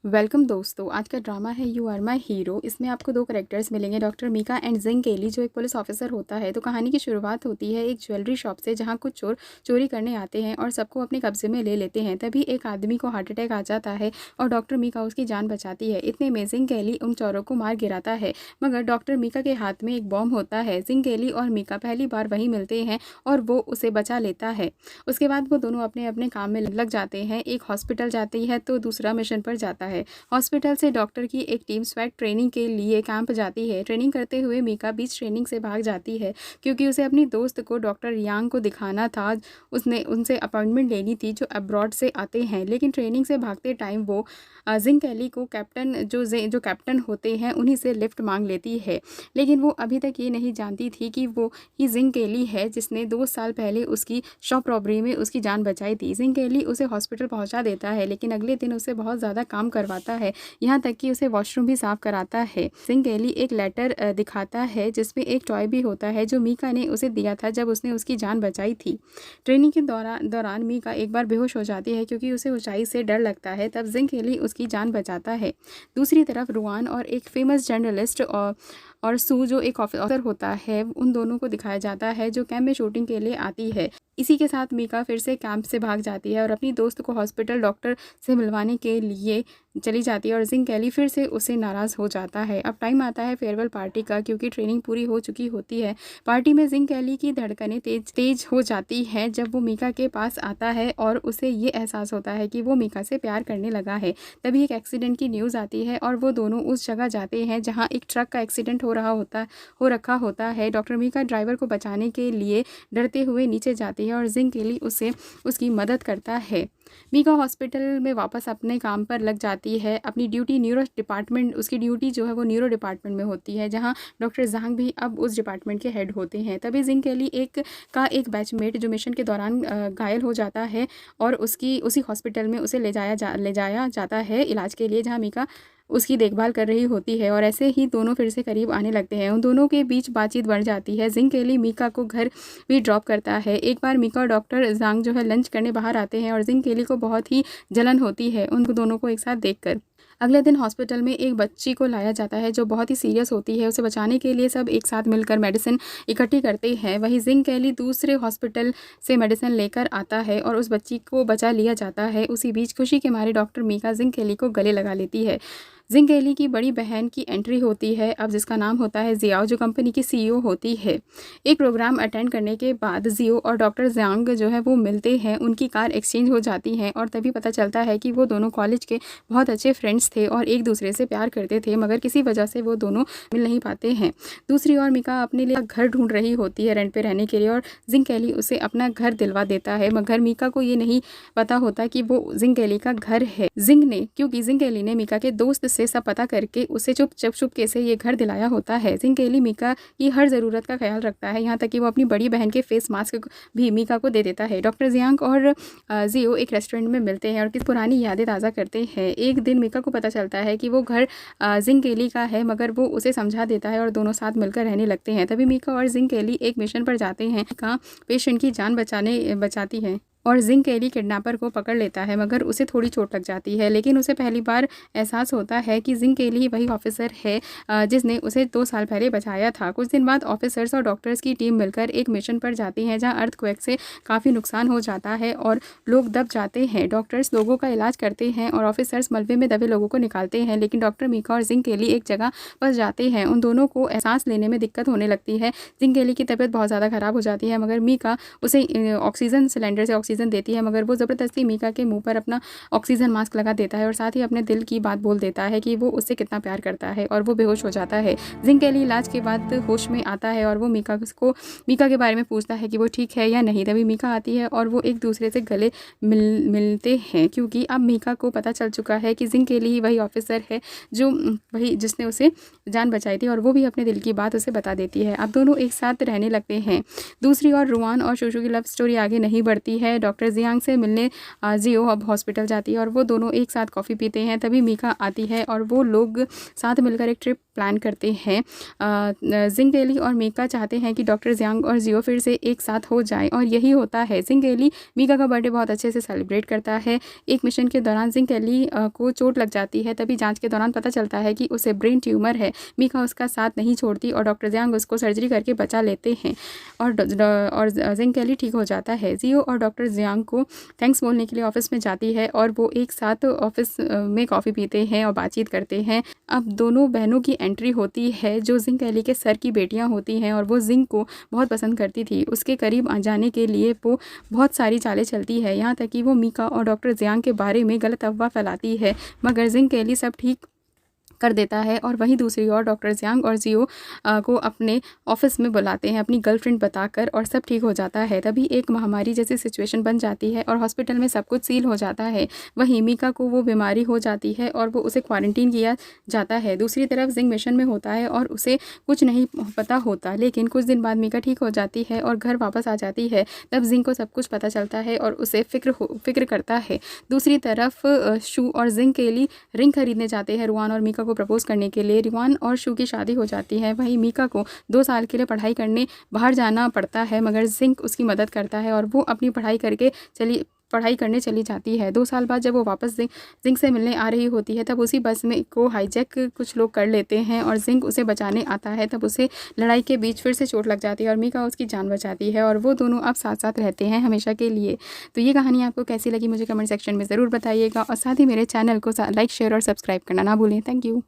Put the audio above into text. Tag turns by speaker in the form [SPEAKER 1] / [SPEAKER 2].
[SPEAKER 1] Welcome दोस्तों, आज का ड्रामा है यू आर माई हीरो। इसमें आपको दो करेक्टर्स मिलेंगे, डॉक्टर मीका एंड जिंग केली, जो एक पुलिस ऑफिसर होता है। तो कहानी की शुरुआत होती है एक ज्वेलरी शॉप से, जहां कुछ चोर चोरी करने आते हैं और सबको अपने कब्जे में ले लेते हैं। तभी एक आदमी को हार्ट अटैक आ जाता है और डॉक्टर मीका उसकी जान बचाती है। इतने में जिंग केली उन चोरों को मार गिराता है, मगर डॉक्टर मीका के हाथ में एक बॉम्ब होता है। जिंग केली और मीका पहली बार वहीं मिलते हैं और वो उसे बचा लेता है। उसके बाद वो दोनों अपने अपने काम में लग जाते हैं। एक हॉस्पिटल जाती है तो दूसरा मिशन पर जाता है। हॉस्पिटल से डॉक्टर की एक टीम स्वैट ट्रेनिंग के लिए कैंप जाती है। ट्रेनिंग करते हुए मीका बीच ट्रेनिंग से भाग जाती है, क्योंकि उसे अपनी दोस्त को डॉक्टर यांग को दिखाना था। उसने उनसे अपॉइंटमेंट लेनी थी जो अब्रॉड से आते हैं। लेकिन ट्रेनिंग से भागते टाइम वो जिंग कैली को जो कैप्टन होते हैं उन्हीं से लिफ्ट मांग लेती है। लेकिन वो अभी तक ये नहीं जानती थी कि वो ही जिंग कैली है जिसने 2 साल पहले उसकी शॉप रॉबरी में उसकी जान बचाई थी। जिंग कैली उसे हॉस्पिटल पहुंचा देता है, लेकिन अगले दिन उसे बहुत ज़्यादा काम करवाता है, यहाँ तक कि उसे वॉशरूम भी साफ कराता है। जिंग कैली एक लेटर दिखाता है जिसमें एक टॉय भी होता है जो मीका ने उसे दिया था जब उसने उसकी जान बचाई थी। ट्रेनिंग के दौरान मीका एक बार बेहोश हो जाती है, क्योंकि उसे ऊंचाई से डर लगता है। तब जिंग कैली उसकी जान बचाता है। दूसरी तरफ रुआन और एक फेमस जर्नलिस्ट और सू जो एक ऑफिसर होता है, उन दोनों को दिखाया जाता है जो कैंप में शूटिंग के लिए आती है। इसी के साथ मीका फिर से कैंप से भाग जाती है और अपनी दोस्त को हॉस्पिटल डॉक्टर से मिलवाने के लिए चली जाती है और जिंग कैली फिर से उससे नाराज़ हो जाता है। अब टाइम आता है फेयरवेल पार्टी का, क्योंकि ट्रेनिंग पूरी हो चुकी होती है। पार्टी में जिंग कैली की धड़कनें तेज हो जाती हैं जब वो मीका के पास आता है और उसे ये एहसास होता है कि वो मीका से प्यार करने लगा है। तभी एक एक्सीडेंट की न्यूज़ आती है और वो दोनों उस जगह जाते हैं जहाँ एक ट्रक का एक्सीडेंट हो रखा होता है। डॉक्टर मीका ड्राइवर को बचाने के लिए डरते हुए नीचे जाती है और जिंग कैली उसे उसकी मदद करता है। मीका हॉस्पिटल में वापस अपने काम पर लग जाती है। अपनी ड्यूटी उसकी ड्यूटी जो है वो न्यूरो डिपार्टमेंट में होती है, जहां डॉक्टर जांग भी अब उस डिपार्टमेंट के हेड होते हैं। तभी जिंग कैली एक बैचमेट जो मिशन के दौरान घायल हो जाता है और उसी हॉस्पिटल में उसे ले जाया जाता है इलाज के लिए, जहाँ मीका उसकी देखभाल कर रही होती है। और ऐसे ही दोनों फिर से करीब आने लगते हैं। उन दोनों के बीच बातचीत बढ़ जाती है। जिंग कैली मीका को घर भी ड्रॉप करता है। एक बार मीका और डॉक्टर जांग जो है लंच करने बाहर आते हैं और जिंग कैली को बहुत ही जलन होती है उन दोनों को एक साथ देखकर। अगले दिन हॉस्पिटल में एक बच्ची को लाया जाता है जो बहुत ही सीरियस होती है। उसे बचाने के लिए सब एक साथ मिलकर मेडिसिन इकट्ठी करते हैं। वहीं जिंग कैली दूसरे हॉस्पिटल से मेडिसिन लेकर आता है और उस बच्ची को बचा लिया जाता है। उसी बीच खुशी के मारे डॉक्टर मीका जिंग कैली को गले लगा लेती है। जिंग कैली की बड़ी बहन की एंट्री होती है, अब जिसका नाम होता है जियाओ, जो कंपनी की सीईओ होती है। एक प्रोग्राम अटेंड करने के बाद जियो और डॉक्टर जियांग जो है वो मिलते हैं। उनकी कार एक्सचेंज हो जाती है और तभी पता चलता है कि वो दोनों कॉलेज के बहुत अच्छे फ्रेंड्स थे और एक दूसरे से प्यार करते थे, मगर किसी वजह से वो दोनों मिल नहीं पाते हैं। दूसरी ओर मीका अपने लिए घर ढूंढ रही होती है रेंट पे रहने के लिए और जिंग कैली उसे अपना घर दिलवा देता है, मगर मीका को ये नहीं पता होता कि वो जिंग कैली का घर है। क्योंकि जिंग कैली ने मीका के दोस्त से सब पता करके उसे चुपके से ये घर दिलाया होता है। जिंग कैली मीका की हर ज़रूरत का ख्याल रखता है, यहाँ तक कि वो अपनी बड़ी बहन के फेस मास्क भी मीका को दे देता है। डॉक्टर जियांग और जियो एक रेस्टोरेंट में मिलते हैं और किस पुरानी यादें ताज़ा करते हैं। एक दिन मीका को पता चलता है कि वो घर जिंग कैली का है, मगर वो उसे समझा देता है और दोनों साथ मिलकर रहने लगते हैं। तभी मीका और जिंग कैली एक मिशन पर जाते हैं। मीका पेशेंट की जान बचाती है और जिंग कैली किडनैपर को पकड़ लेता है, मगर उसे थोड़ी चोट लग जाती है। लेकिन उसे पहली बार एहसास होता है कि जिंग कैली वही ऑफिसर है जिसने उसे 2 साल पहले बचाया था। कुछ दिन बाद ऑफिसर्स और डॉक्टर्स की टीम मिलकर एक मिशन पर जाती हैं, जहां अर्थक्वेक से काफ़ी नुकसान हो जाता है और लोग दब जाते हैं। डॉक्टर्स लोगों का इलाज करते हैं और ऑफिसर्स मलबे में दबे लोगों को निकालते हैं, लेकिन डॉक्टर मीका और जिंग कैली एक जगह फंस जाते हैं। उन दोनों को एहसास लेने में दिक्कत होने लगती है। जिंग कैली की तबीयत बहुत ज़्यादा ख़राब हो जाती है, मगर मीका उसे ऑक्सीजन सिलेंडर से ऑक्सीजन देती है, मगर वो ज़बरदस्ती मीका के मुंह पर अपना ऑक्सीजन मास्क लगा देता है और साथ ही अपने दिल की बात बोल देता है कि वो उससे कितना प्यार करता है, और वो बेहोश हो जाता है। जिंग कैली इलाज के बाद होश में आता है और वो मीका के बारे में पूछता है कि वो ठीक है या नहीं। तभी मीका आती है और वो एक दूसरे से गले मिलते हैं, क्योंकि अब मीका को पता चल चुका है कि जिंग कैली ही वही ऑफिसर है जिसने उसे जान बचाई थी, और वो भी अपने दिल की बात उसे बता देती है। अब दोनों एक साथ रहने लगते हैं। दूसरी ओर रुआन और शोशो की लव स्टोरी आगे नहीं बढ़ती है। है। डॉक्टर जियांग से मिलने जियो अब हॉस्पिटल जाती है और वो दोनों एक साथ कॉफ़ी पीते हैं। तभी मीका आती है और वो लोग साथ मिलकर एक ट्रिप प्लान करते हैं। जिंग केली और मीका चाहते हैं कि डॉक्टर जियांग और जियो फिर से एक साथ हो जाए और यही होता है। जिंग केली मीका का बर्थडे बहुत अच्छे से सेलिब्रेट करता है। एक मिशन के दौरान जिंग केली को चोट लग जाती है। तभी जांच के दौरान पता चलता है कि उसे ब्रेन ट्यूमर है। मीका उसका साथ नहीं छोड़ती और डॉक्टर जियांग उसको सर्जरी करके बचा लेते हैं और जिंग केली ठीक हो जाता है। जियो और डॉक्टर जियांग को थैंक्स बोलने के लिए ऑफिस में जाती है और वो एक साथ ऑफिस में कॉफ़ी पीते हैं और बातचीत करते हैं। अब दोनों बहनों की एंट्री होती है जो जिंग केली के सर की बेटियां होती हैं और वो जिंग को बहुत पसंद करती थी। उसके करीब आ जाने के लिए वो बहुत सारी चालें चलती है, यहाँ तक कि वो मीका और डॉक्टर जियांग के बारे में गलत अफवाह फैलाती है, मगर जिंग केली सब ठीक कर देता है। और वहीं दूसरी ओर डॉक्टर जियांग और जियो को अपने ऑफिस में बुलाते हैं अपनी गर्लफ्रेंड बताकर और सब ठीक हो जाता है। तभी एक महामारी जैसी सिचुएशन बन जाती है और हॉस्पिटल में सब कुछ सील हो जाता है। वहीं मीका को वो बीमारी हो जाती है और वो उसे क्वारंटीन किया जाता है। दूसरी तरफ जिंग मिशन में होता है और उसे कुछ नहीं पता होता, लेकिन कुछ दिन बाद मीका ठीक हो जाती है और घर वापस आ जाती है। तब जिंग को सब कुछ पता चलता है और उसे फिक्र करता है। दूसरी तरफ शू और जिंग केली रिंग खरीदने जाते हैं रुआन और मीका को प्रपोज करने के लिए। रुआन और शू की शादी हो जाती है। वहीं मीका को 2 साल के लिए पढ़ाई करने बाहर जाना पड़ता है, मगर जिंग उसकी मदद करता है और वो अपनी पढ़ाई करने चली जाती है। 2 साल बाद जब वो वापस जिंग से मिलने आ रही होती है तब उसी बस में को हाईजैक कुछ लोग कर लेते हैं और जिंग उसे बचाने आता है। तब उसे लड़ाई के बीच फिर से चोट लग जाती है और मीका उसकी जान बचाती है और वो दोनों अब साथ साथ रहते हैं हमेशा के लिए। तो ये कहानी आपको कैसी लगी मुझे कमेंट सेक्शन में ज़रूर बताइएगा और साथ ही मेरे चैनल को लाइक शेयर और सब्सक्राइब करना ना भूलें। Thank you.